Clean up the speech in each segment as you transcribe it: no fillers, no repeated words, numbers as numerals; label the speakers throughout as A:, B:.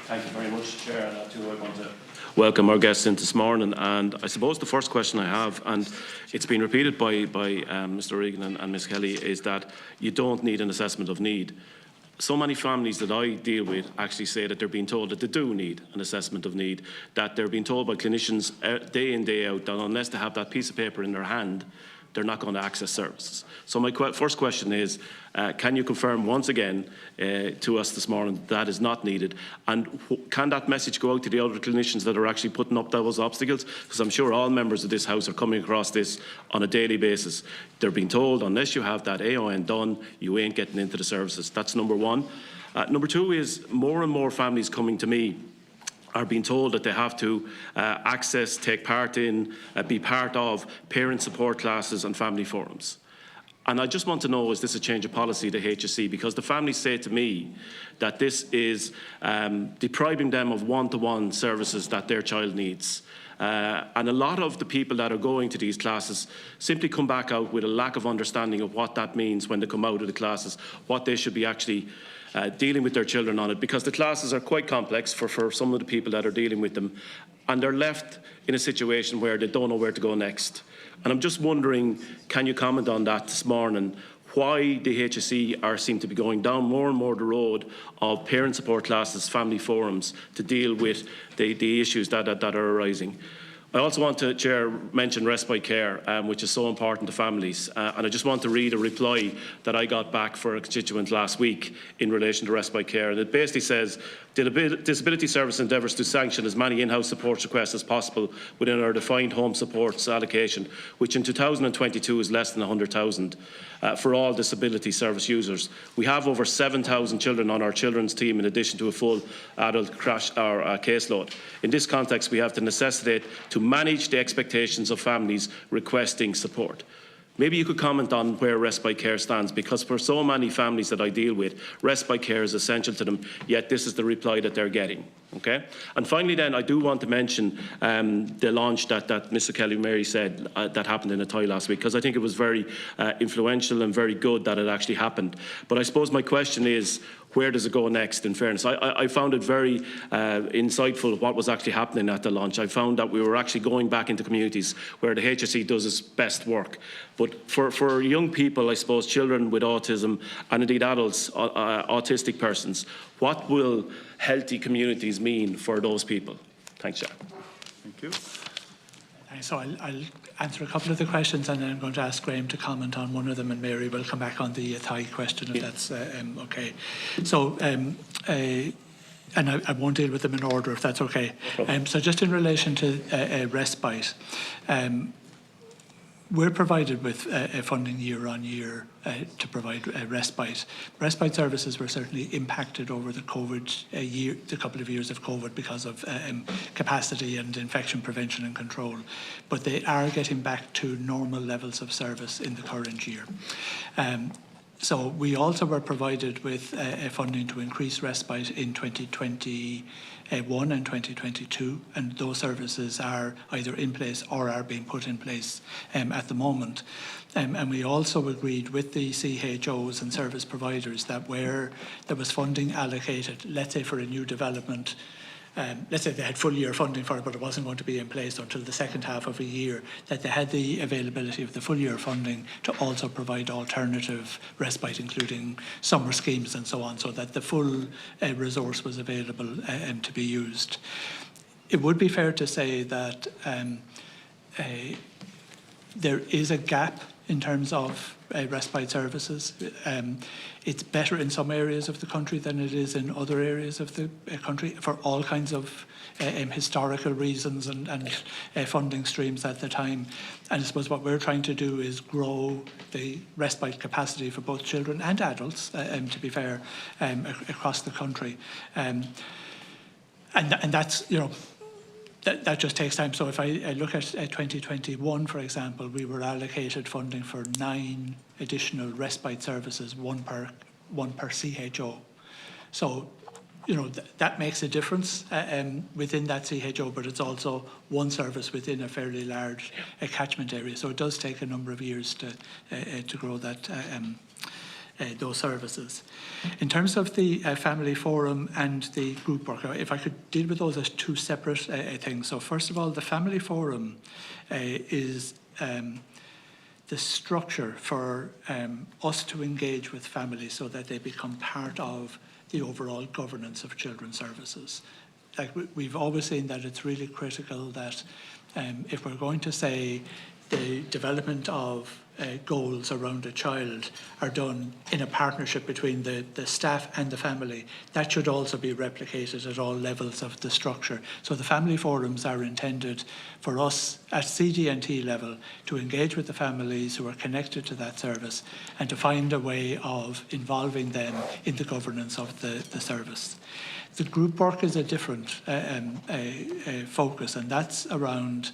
A: Thank you very much, Chair. And too, I want to welcome our guests in this morning. And I suppose the first question I have, and it's been repeated by Mr. Regan and Ms. Kelly, is that you don't need an assessment of need. So many families that I deal with actually say that they're being told that they do need an assessment of need, that they're being told by clinicians day in, day out that unless they have that piece of paper in their hand, they're not going to access services. So my first question is, can you confirm once again to us this morning that is not needed? And can that message go out to the other clinicians that are actually putting up those obstacles? Because I'm sure all members of this House are coming across this on a daily basis. They're being told, unless you have that AON done, you ain't getting into the services. That's number one. Number two is more and more families coming to me are being told that they have to access, take part in, be part of parent support classes and family forums. And I just want to know, is this a change of policy to HSE? Because the families say to me that this is depriving them of one-to-one services that their child needs. And a lot of the people that are going to these classes simply come back out with a lack of understanding of what that means when they come out of the classes, what they should be actually dealing with their children on it, because the classes are quite complex for some of the people that are dealing with them, and they're left in a situation where they don't know where to go next. And I'm just wondering, can you comment on that this morning? Why the HSE seem to be going down more and more the road of parent support classes, family forums, to deal with the issues that are arising. I also want to, Chair, mention respite care, which is so important to families. And I just want to read a reply that I got back for a constituent last week in relation to respite care. And it basically says, Disability Service endeavours to sanction as many in-house support requests as possible within our defined home supports allocation, which in 2022 is less than 100,000 for all disability service users. We have over 7,000 children on our children's team in addition to a full adult caseload. In this context, we have to necessitate to manage the expectations of families requesting support. Maybe you could comment on where respite care stands, because for so many families that I deal with, respite care is essential to them, yet this is the reply that they're getting. Okay? And finally then, I do want to mention the launch that Mr. Kelly Mary said that happened in Athy last week, because I think it was very influential and very good that it actually happened. But I suppose my question is, where does it go next, in fairness? I found it very insightful what was actually happening at the launch. I found that we were actually going back into communities where the HSE does its best work. But for young people, I suppose, children with autism and indeed adults, autistic persons, what will healthy communities mean for those people? Thanks, Chair.
B: Thank you.
C: So I'll answer a couple of the questions, and then I'm going to ask Graham to comment on one of them, and Mary will come back on the Athy question, if that's okay. So, and I won't deal with them in order, if that's okay. So just in relation to respite, we're provided with funding year on year to provide respite. Respite services were certainly impacted over the the couple of years of COVID because of capacity and infection prevention and control, but they are getting back to normal levels of service in the current year. So we also were provided with funding to increase respite in 2021 and 2022, and those services are either in place or are being put in place at the moment. And we also agreed with the CHOs and service providers that where there was funding allocated, let's say for a new development, let's say they had full year funding for it, but it wasn't going to be in place until the second half of a year, that they had the availability of the full year funding to also provide alternative respite, including summer schemes and so on, so that the full resource was available to be used. It would be fair to say that there is a gap in terms of respite services. It's better in some areas of the country than it is in other areas of the country for all kinds of historical reasons and funding streams at the time. And I suppose what we're trying to do is grow the respite capacity for both children and adults, to be fair, across the country. And that's, you know, that just takes time. So if I look at 2021, for example, we were allocated funding for 9 additional respite services, one per CHO. So, you know, that makes a difference within that CHO, but it's also one service within a fairly large catchment area. So it does take a number of years to grow that those services. In terms of the family forum and the group work, if I could deal with those as two separate things. So first of all, the family forum is the structure for us to engage with families so that they become part of the overall governance of children's services. Like we've always seen that it's really critical that if we're going to say the development of goals around a child are done in a partnership between the staff and the family, that should also be replicated at all levels of the structure. So the family forums are intended for us at CDNT level to engage with the families who are connected to that service and to find a way of involving them in the governance of the service. The group work is a different focus, and that's around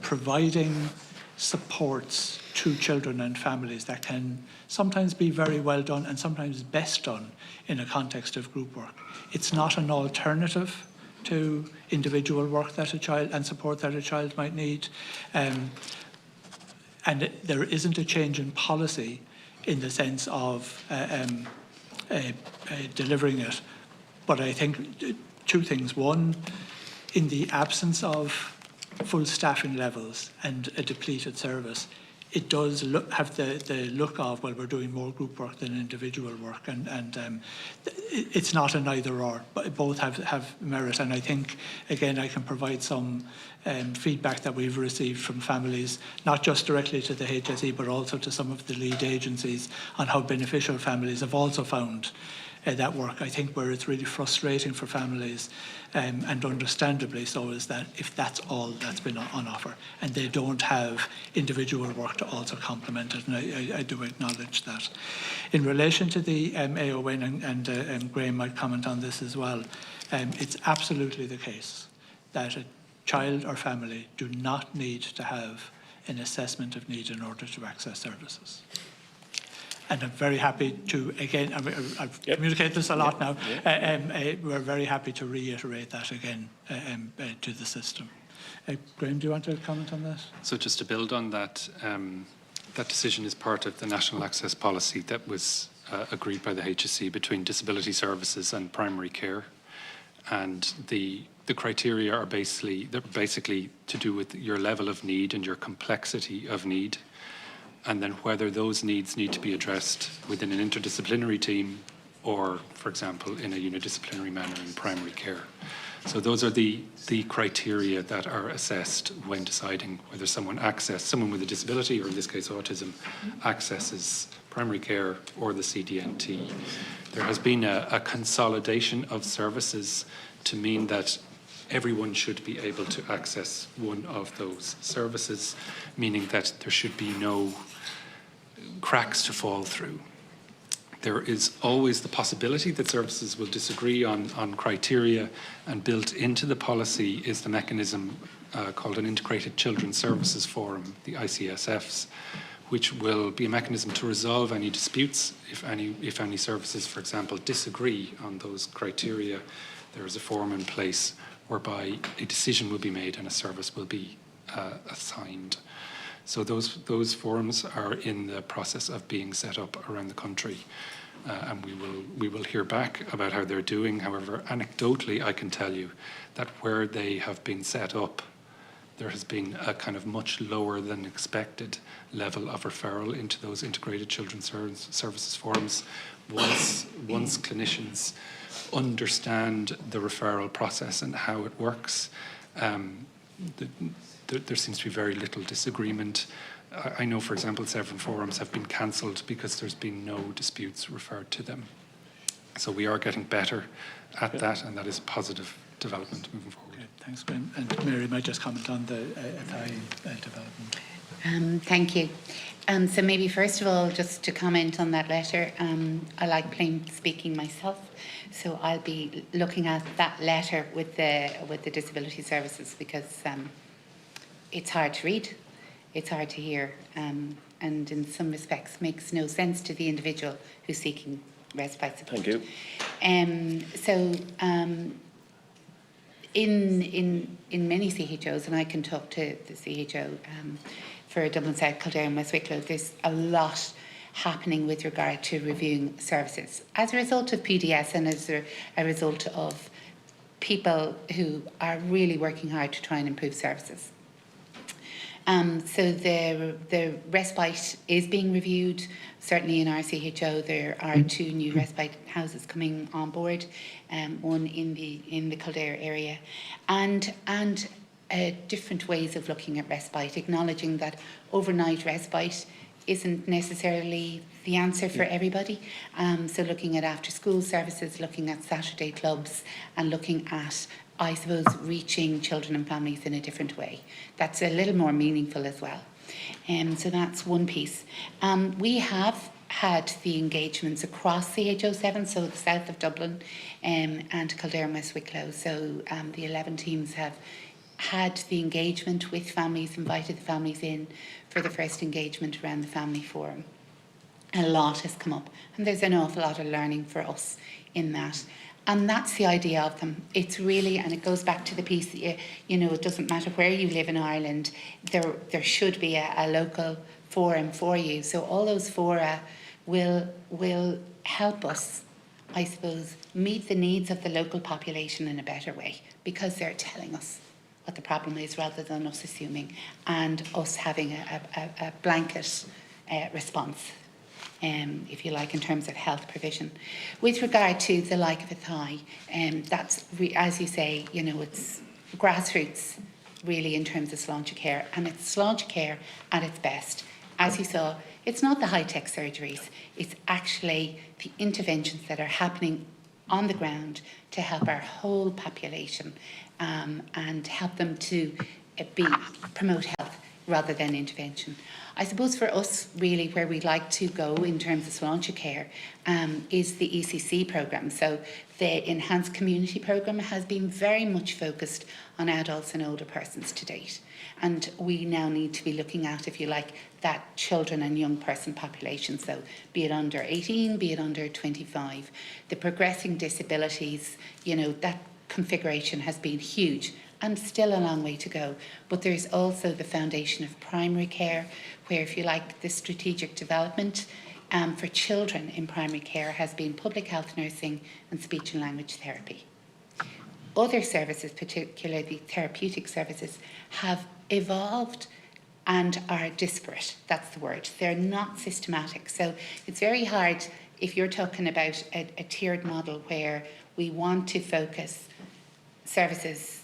C: providing supports to children and families that can sometimes be very well done and sometimes best done in a context of group work. It's not an alternative to individual work that a child and support that a child might need. And there isn't a change in policy in the sense of delivering it. But I think two things. One, in the absence of full staffing levels and a depleted service, it does have the look of, well, we're doing more group work than individual work, and it's not an either or, but both have merit. And I think, again, I can provide some feedback that we've received from families, not just directly to the HSE, but also to some of the lead agencies on how beneficial families have also found that work. I think where it's really frustrating for families, and understandably so, is that if that's all that's been on offer and they don't have individual work to also complement it, and I do acknowledge that. In relation to the AON, and Graham might comment on this as well, it's absolutely the case that a child or family do not need to have an assessment of need in order to access services. And I'm very happy to, again, I've communicated this a lot now, we're very happy to reiterate that again to the system. Graham, do you want to comment on that?
B: So just to build on that, that decision is part of the National Access Policy that was agreed by the HSE between disability services and primary care. And the criteria are basically to do with your level of need and your complexity of need, and then whether those needs need to be addressed within an interdisciplinary team or, for example, in a unidisciplinary manner in primary care. So those are the criteria that are assessed when deciding whether someone with a disability, or in this case autism, accesses primary care or the CDNT. There has been a consolidation of services to mean that everyone should be able to access one of those services, meaning that there should be no cracks to fall through. There is always the possibility that services will disagree on criteria, and built into the policy is the mechanism called an Integrated Children's Services Forum, the ICSFs, which will be a mechanism to resolve any disputes if any services, for example, disagree on those criteria. There is a forum in place whereby a decision will be made and a service will be assigned. So those forums are in the process of being set up around the country, and we will hear back about how they're doing. However, anecdotally, I can tell you that where they have been set up, there has been a kind of much lower than expected level of referral into those integrated children's services forums. Once clinicians understand the referral process and how it works, there seems to be very little disagreement. I know, for example, several forums have been cancelled because there's been no disputes referred to them. So we are getting better at that, and that is a positive development moving forward.
C: Okay, thanks, Graham. And Mary might just comment on the FI development.
D: Thank you. So maybe first of all, just to comment on that letter, I like plain speaking myself, so I'll be looking at that letter with the disability services, because it's hard to read, it's hard to hear, and in some respects makes no sense to the individual who's seeking respite support.
A: Thank you.
D: In many CHOs, and I can talk to the CHO for Dublin South, Kildare and West Wicklow, there's a lot happening with regard to reviewing services as a result of PDS and as a result of people who are really working hard to try and improve services. So the respite is being reviewed. Certainly in our CHO, there are 2 new respite houses coming on board, one in the Kildare area, and different ways of looking at respite, acknowledging that overnight respite isn't necessarily the answer for everybody. So looking at after-school services, looking at Saturday clubs, and looking at, I suppose, reaching children and families in a different way. That's a little more meaningful as well. So that's one piece. We have had the engagements across CHO7, so the south of Dublin and Kildare and West Wicklow. So the 11 teams have had the engagement with families, invited the families in for the first engagement around the family forum. A lot has come up, and there's an awful lot of learning for us in that. And that's the idea of them. It's really, and it goes back to the piece, you know, it doesn't matter where you live in Ireland, there should be a local forum for you. So all those fora will help us, I suppose, meet the needs of the local population in a better way, because they're telling us what the problem is rather than us assuming, and us having a blanket response, if you like, in terms of health provision. With regard to the like of a thigh, that's, as you say, you know, it's grassroots really in terms of sláinte care, and it's sláinte care at its best. As you saw, it's not the high-tech surgeries, it's actually the interventions that are happening on the ground to help our whole population and help them to promote health rather than intervention. I suppose for us, really, where we'd like to go in terms of sláinte care is the ECC programme. So the Enhanced Community Programme has been very much focused on adults and older persons to date. And we now need to be looking at, if you like, that children and young person population. So be it under 18, be it under 25. The progressing disabilities, you know, that configuration has been huge and still a long way to go. But there's also the foundation of primary care, where, if you like, the strategic development for children in primary care has been public health nursing and speech and language therapy. Other services, particularly therapeutic services, have evolved and are disparate. That's the word. They're not systematic. So it's very hard if you're talking about a tiered model where we want to focus services,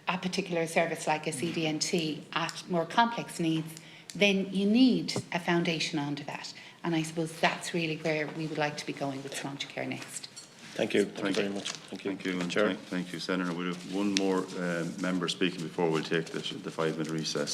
D: a particular service like a CDNT, at more complex needs, then you need a foundation under that. And I suppose that's really where we would like to be going with sláinte care next.
A: Thank you. Thank you very much. Thank you.
E: Thank you, and
A: Chair.
E: thank you, Senator. We'll have one more member speaking before we'll take the 5-minute recess.